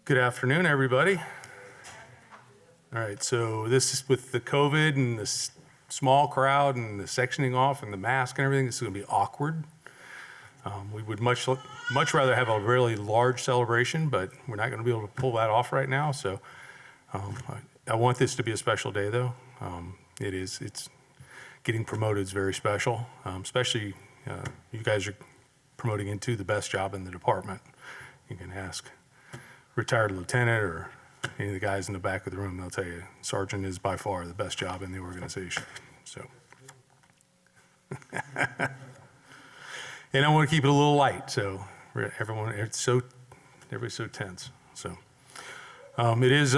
Good afternoon, everybody. All right, so this is with the COVID and the small crowd and the sectioning off and the mask and everything, this is gonna be awkward. We would much rather have a really large celebration, but we're not gonna be able to pull that off right now, so I want this to be a special day though. It's getting promoted is very special, especially you guys are promoting into the best job in the department. You can ask retired lieutenant or any of the guys in the back of the room, they'll tell you sergeant is by far the best job in the organization. So, and I want to keep it a little light, so everybody's so tense. So, it is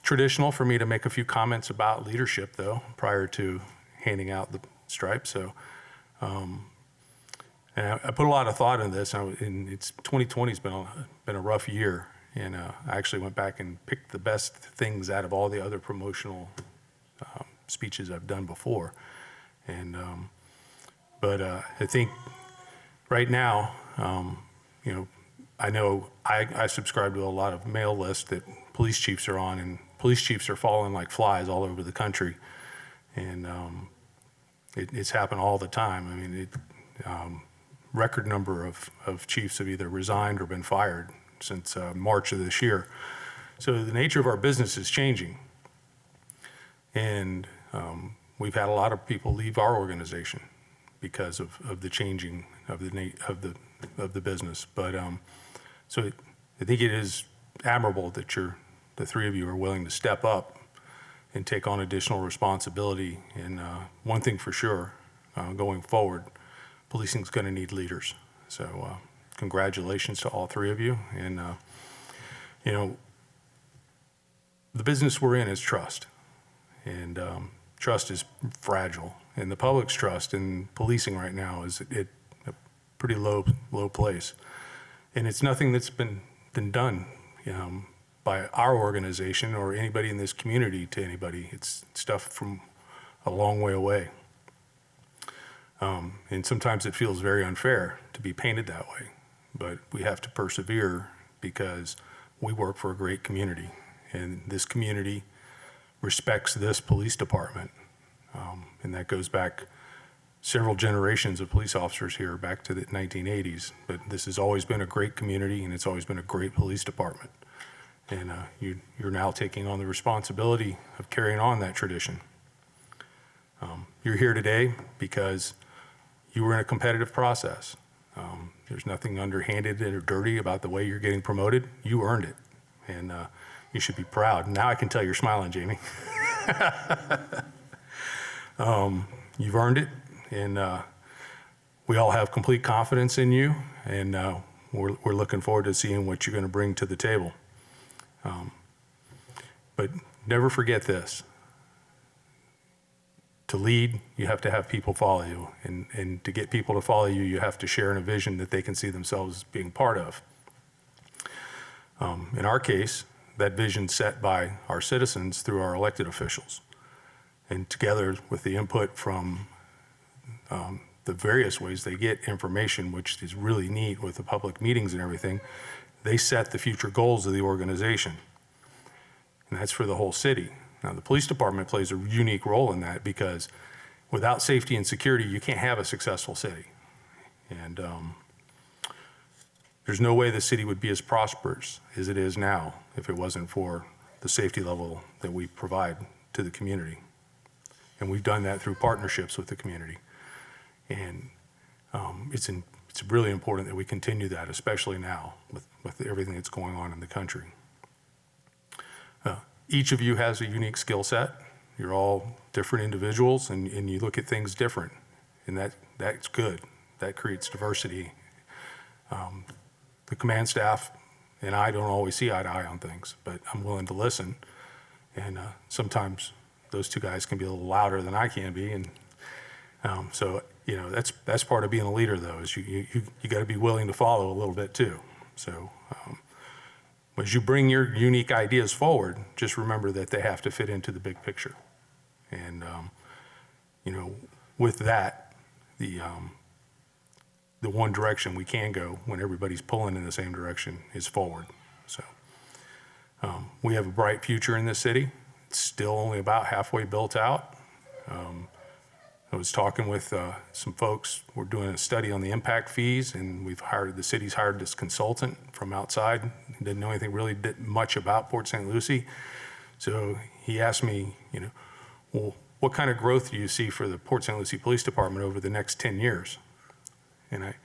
traditional for me to make a few comments about leadership, though, prior to handing out the stripes. So, and I put a lot of thought into this, and it's 2020's been a rough year. And I actually went back and picked the best things out of all the other promotional speeches I've done before. And, I think right now, I know I subscribe to a lot of mail lists that police chiefs are on, and police chiefs are falling like flies all over the country. And it's happened all the time. I mean, record number of chiefs have either resigned or been fired since March of this year. So the nature of our business is changing. And we've had a lot of people leave our organization because of the changing of the business. But so I think it is admirable that the three of you are willing to step up and take on additional responsibility. And one thing for sure, going forward, policing is going to need leaders. So congratulations to all three of you. And, the business we're in is trust. And trust is fragile. And the public's trust in policing right now is at a pretty low place. And it's nothing that's been done by our organization or anybody in this community to anybody. It's stuff from a long way away. And sometimes it feels very unfair to be painted that way, but we have to persevere because we work for a great community, and this community respects this police department. And that goes back several generations of police officers here back to the 1980s, but this has always been a great community and it's always been a great police department. And you're now taking on the responsibility of carrying on that tradition. You're here today because you were in a competitive process. There's nothing underhanded or dirty about the way you're getting promoted. You earned it, and you should be proud. Now I can tell you're smiling, Jamie. You've earned it, and we all have complete confidence in you, and we're looking forward to seeing what you're going to bring to the table. But never forget this. To lead, you have to have people follow you. And to get people to follow you, you have to share in a vision that they can see themselves being part of. In our case, that vision set by our citizens through our elected officials. And together with the input from the various ways they get information, which is really neat with the public meetings and everything, they set the future goals of the organization. And that's for the whole city. Now, the police department plays a unique role in that because without safety and security, you can't have a successful city. And there's no way the city would be as prosperous as it is now if it wasn't for the safety level that we provide to the community. And we've done that through partnerships with the community. And it's really important that we continue that, especially now with everything that's going on in the country. Each of you has a unique skill set. You're all different individuals, and you look at things different, and that's good. That creates diversity. The command staff and I don't always see eye to eye on things, but I'm willing to listen. And sometimes those two guys can be a little louder than I can be, and so that's part of being a leader, though, is you got to be willing to follow a little bit too. So. As you bring your unique ideas forward, just remember that they have to fit into the big picture. And, with that, the one direction we can go when everybody's pulling in the same direction is forward. So We have a bright future in this city. It's still only about halfway built out. I was talking with some folks. We're doing a study on the impact fees, and the city's hired this consultant from outside. He didn't know anything really much about Port St. Lucie. So he asked me, well, what kind of growth do you see for the Port St. Lucie Police Department over the next 10 years? And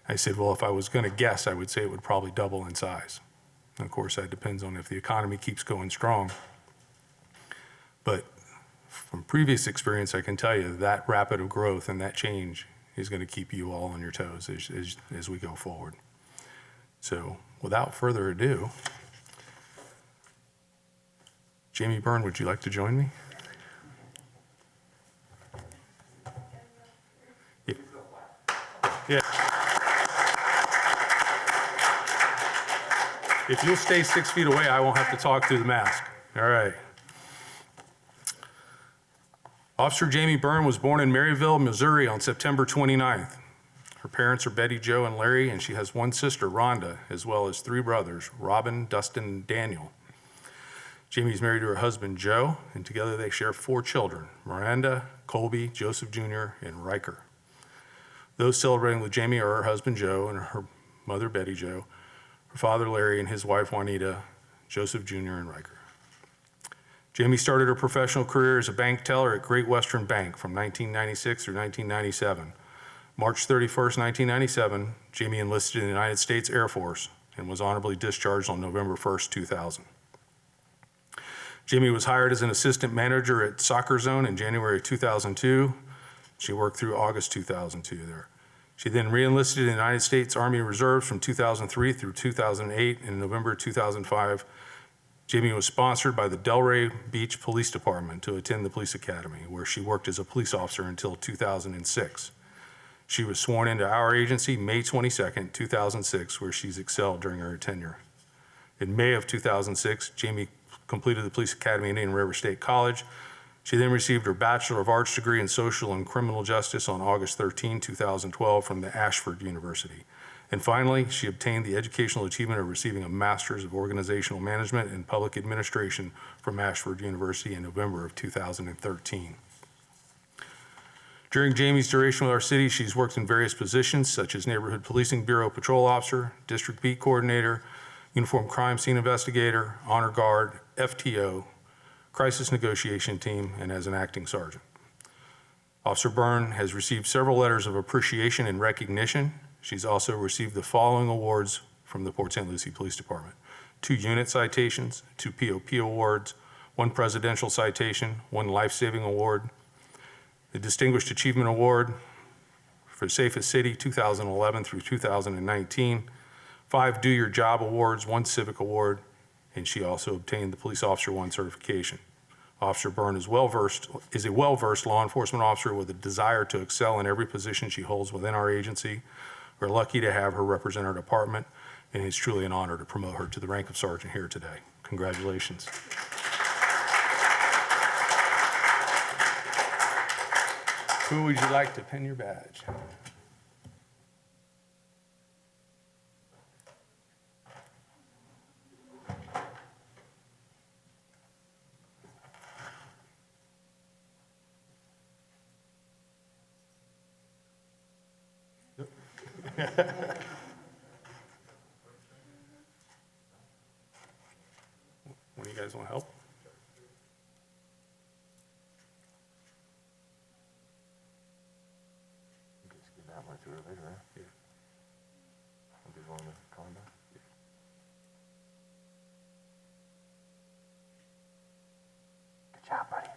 I said, well, if I was going to guess, I would say it would probably double in size. And of course, that depends on if the economy keeps going strong. But from previous experience, I can tell you that rapid of growth and that change is going to keep you all on your toes as we go forward. So without further ado, Jamie Byrne, would you like to join me? Yeah. If you'll stay 6 feet away, I won't have to talk through the mask. All right. Officer Jamie Byrne was born in Maryville, Missouri on September 29th. Her parents are Betty Jo and Larry, and she has one sister, Rhonda, as well as 3 brothers, Robin, Dustin, and Daniel. Jamie's married to her husband, Joe, and together they share 4 children, Miranda, Colby, Joseph Jr., and Riker. Those celebrating with Jamie are her husband, Joe, and her mother, Betty Jo, her father, Larry, and his wife, Juanita, Joseph Jr., and Riker. Jamie started her professional career as a bank teller at Great Western Bank from 1996 through 1997. March 31st, 1997, Jamie enlisted in the United States Air Force and was honorably discharged on November 1st, 2000. Jamie was hired as an assistant manager at Soccer Zone in January 2002. She worked through August 2002 there. She then re-enlisted in the United States Army Reserves from 2003 through 2008. In November 2005, Jamie was sponsored by the Delray Beach Police Department to attend the police academy, where she worked as a police officer until 2006. She was sworn into our agency May 22nd, 2006, where she's excelled during her tenure. In May of 2006, Jamie completed the police academy at Indian River State College. She then received her Bachelor of Arts degree in Social and Criminal Justice on August 13, 2012 from the Ashford University. And finally, she obtained the educational achievement of receiving a Master's of Organizational Management and Public Administration from Ashford University in November of 2013. During Jamie's duration with our city, she's worked in various positions such as Neighborhood Policing Bureau Patrol Officer, District Beat Coordinator, Uniform Crime Scene Investigator, Honor Guard, FTO, Crisis Negotiation Team, and as an acting sergeant. Officer Byrne has received several letters of appreciation and recognition. She's also received the following awards from the Port St. Lucie Police Department: 2 unit citations, 2 POP awards, 1 presidential citation, 1 life-saving award, the Distinguished Achievement Award for Safest City 2011 through 2019, 5 Do Your Job awards, 1 Civic Award, and she also obtained the Police Officer 1 certification. Officer Byrne is a well-versed law enforcement officer with a desire to excel in every position she holds within our agency. We're lucky to have her represent our department, and it's truly an honor to promote her to the rank of sergeant here today. Congratulations. Who would you like to pin your badge? One of you guys want to help? Just get that one through later, right? Yeah. I'll do one with combat. Good job, buddy.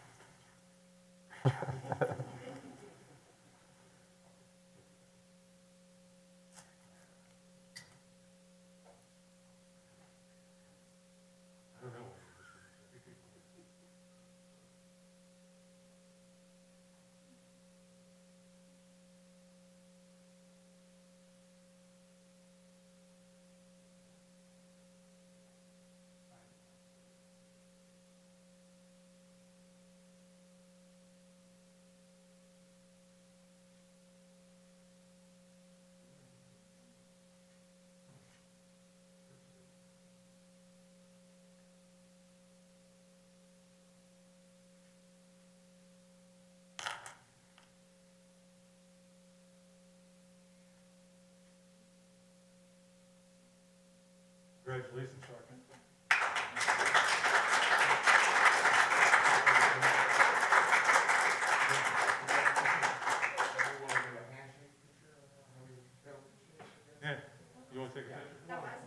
Congratulations, Sergeant. Yeah, you want to take a picture? All right,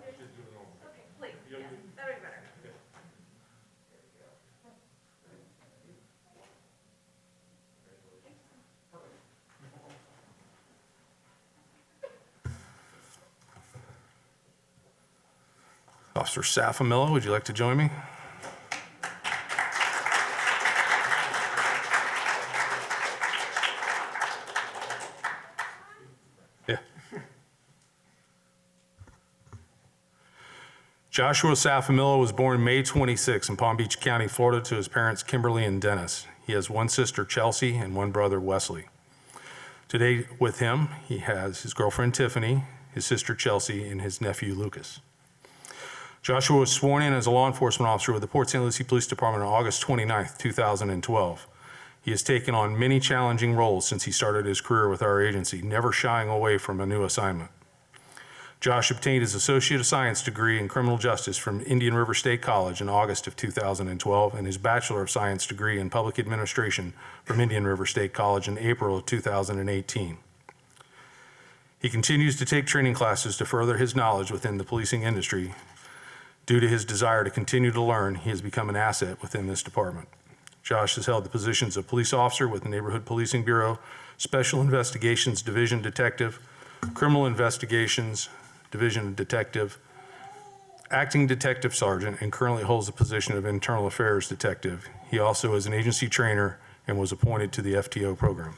let's just do it over. Please, yes, that'd be better. Officer Safaf, would you like to join me? Yeah. Joshua Safaf was born May 26 in Palm Beach County, Florida, to his parents Kimberly and Dennis. He has one sister, Chelsea, and one brother, Wesley. Today with him, he has his girlfriend, Tiffany, his sister, Chelsea, and his nephew, Lucas. Joshua was sworn in as a law enforcement officer with the Port St. Lucie Police Department on August 29, 2012. He has taken on many challenging roles since he started his career with our agency, never shying away from a new assignment. Josh obtained his Associate of Science degree in Criminal Justice from Indian River State College in August of 2012 and his Bachelor of Science degree in Public Administration from Indian River State College in April of 2018. He continues to take training classes to further his knowledge within the policing industry. Due to his desire to continue to learn, he has become an asset within this department. Josh has held the positions of police officer with the Neighborhood Policing Bureau, Special Investigations Division Detective, Criminal Investigations Division Detective, Acting Detective Sergeant, and currently holds the position of Internal Affairs Detective. He also is an agency trainer and was appointed to the FTO program.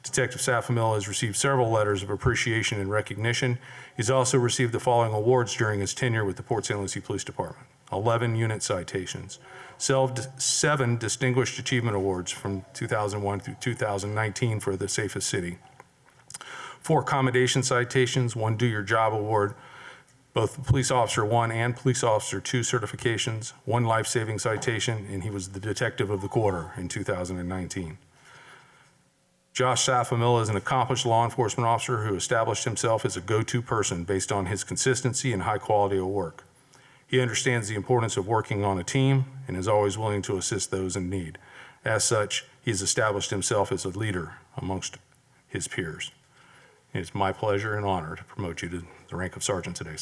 Detective Safaf has received several letters of appreciation and recognition. He's also received the following awards during his tenure with the Port St. Lucie Police Department: 11 unit citations, 7 Distinguished Achievement Awards from 2001 through 2019 for the safest city, 4 Commendation Citations, 1 Do Your Job Award, both Police Officer 1 and Police Officer 2 certifications, 1 Life-Saving Citation, and he was the Detective of the Quarter in 2019. Josh Safaf is an accomplished law enforcement officer who established himself as a go-to person based on his consistency and high quality of work. He understands the importance of working on a team and is always willing to assist those in need. As such, he has established himself as a leader amongst his peers. It's my pleasure and honor to promote you to the rank of sergeant today.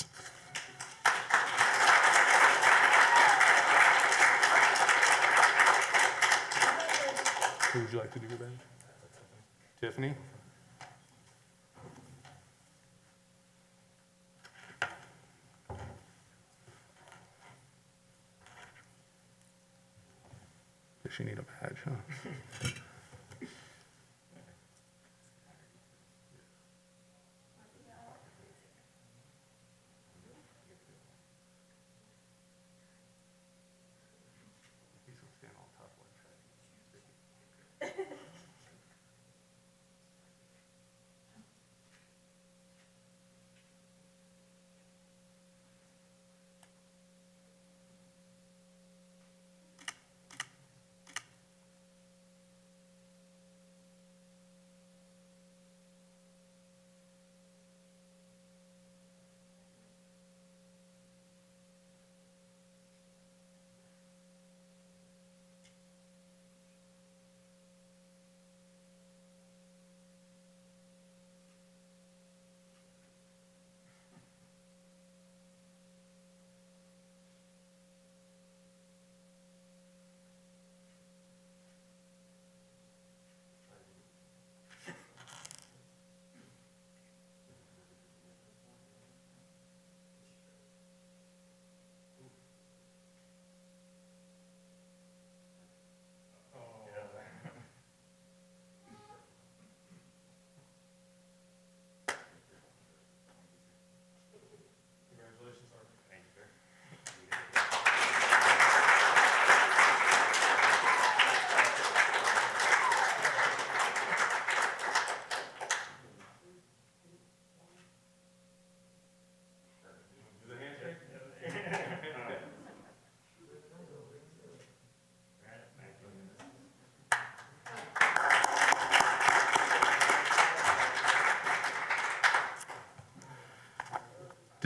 Who would you like to do your badge? Tiffany? Does she need a badge, huh?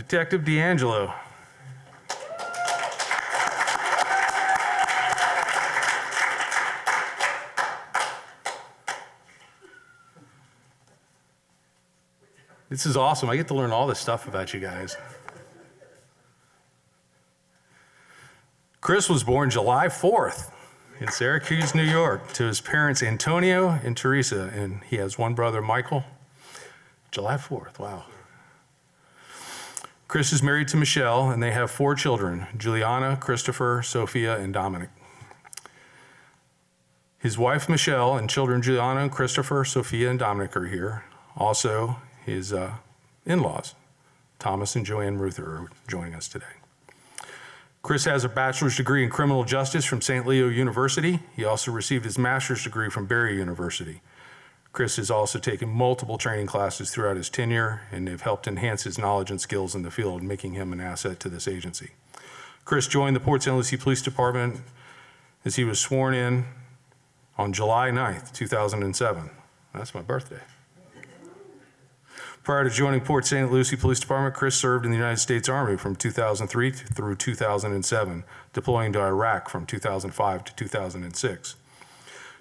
Detective Deangelo. This is awesome. I get to learn all this stuff about you guys. Chris was born July 4th in Syracuse, New York, to his parents Antonio and Teresa, and he has one brother, Michael. July 4th, wow. Chris is married to Michelle, and they have 4 children, Juliana, Christopher, Sophia, and Dominic. His wife, Michelle, and children, Juliana, Christopher, Sophia, and Dominic are here. Also, his in-laws, Thomas and Joanne Ruther, are joining us today. Chris has a bachelor's degree in criminal justice from St. Leo University. He also received his master's degree from Barry University. Chris has also taken multiple training classes throughout his tenure, and they've helped enhance his knowledge and skills in the field, making him an asset to this agency. Chris joined the Port St. Lucie Police Department as he was sworn in on July 9th, 2007. That's my birthday. Prior to joining Port St. Lucie Police Department, Chris served in the United States Army from 2003 through 2007, deploying to Iraq from 2005 to 2006.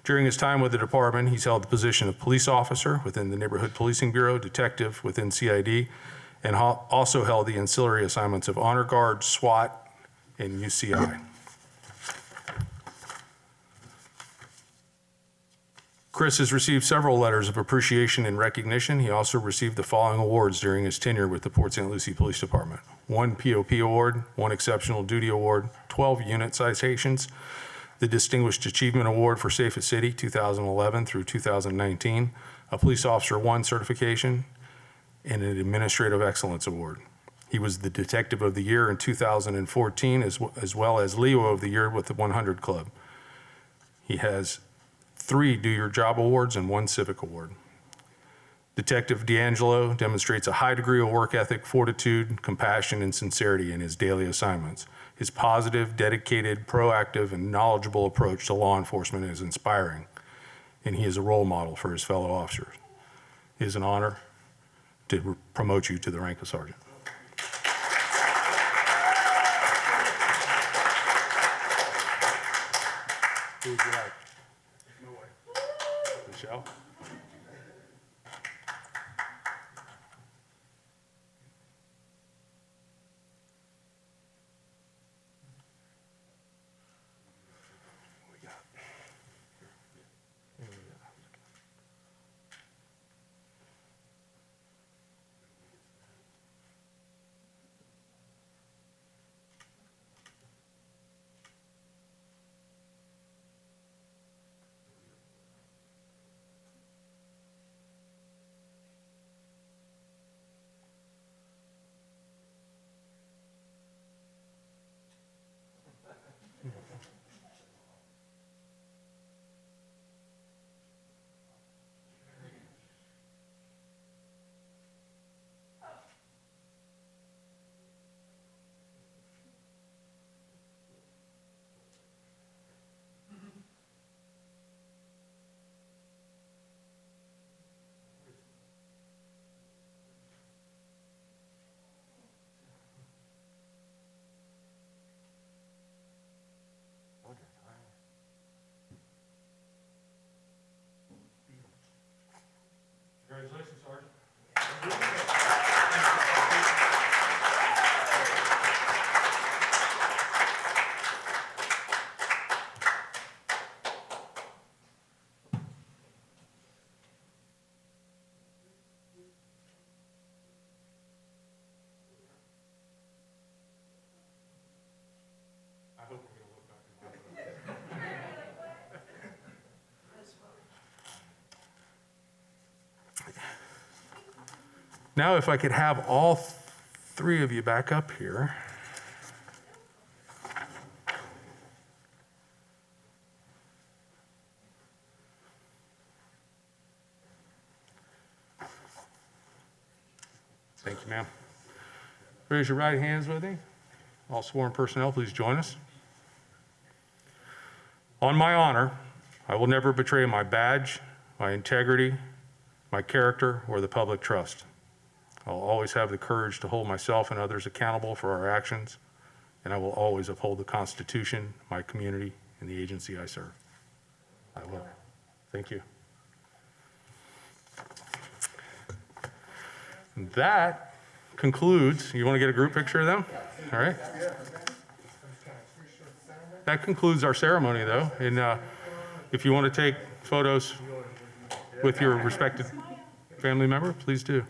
During his time with the department, he's held the position of police officer within the Neighborhood Policing Bureau, detective within CID, and also held the ancillary assignments of Honor Guard, SWAT, and UCI. Chris has received several letters of appreciation and recognition. He also received the following awards during his tenure with the Port St. Lucie Police Department: 1 POP Award, 1 Exceptional Duty Award, 12 unit citations, the Distinguished Achievement Award for Safest City 2011 through 2019, a Police Officer 1 certification, and an Administrative Excellence Award. He was the Detective of the Year in 2014, as well as Leo of the Year with the 100 Club. He has 3 Do Your Job Awards and 1 Civic Award. Detective Deangelo demonstrates a high degree of work ethic, fortitude, compassion, and sincerity in his daily assignments. His positive, dedicated, proactive, and knowledgeable approach to law enforcement is inspiring, and he is a role model for his fellow officers. It is an honor to promote you to the rank of sergeant. Who would you like? Michelle? We got Congratulations, Sergeant. I hope we're going to look back and now, if I could have all 3 of you back up here. Thank you, ma'am. Raise your right hands with me. All sworn personnel, please join us. On my honor, I will never betray my badge, my integrity, my character, or the public trust. I'll always have the courage to hold myself and others accountable for our actions, and I will always uphold the Constitution, my community, and the agency I serve. I will. Thank you. That concludes, you want to get a group picture of them? All right. That concludes our ceremony, though, and if you want to take photos with your respected family member, please do.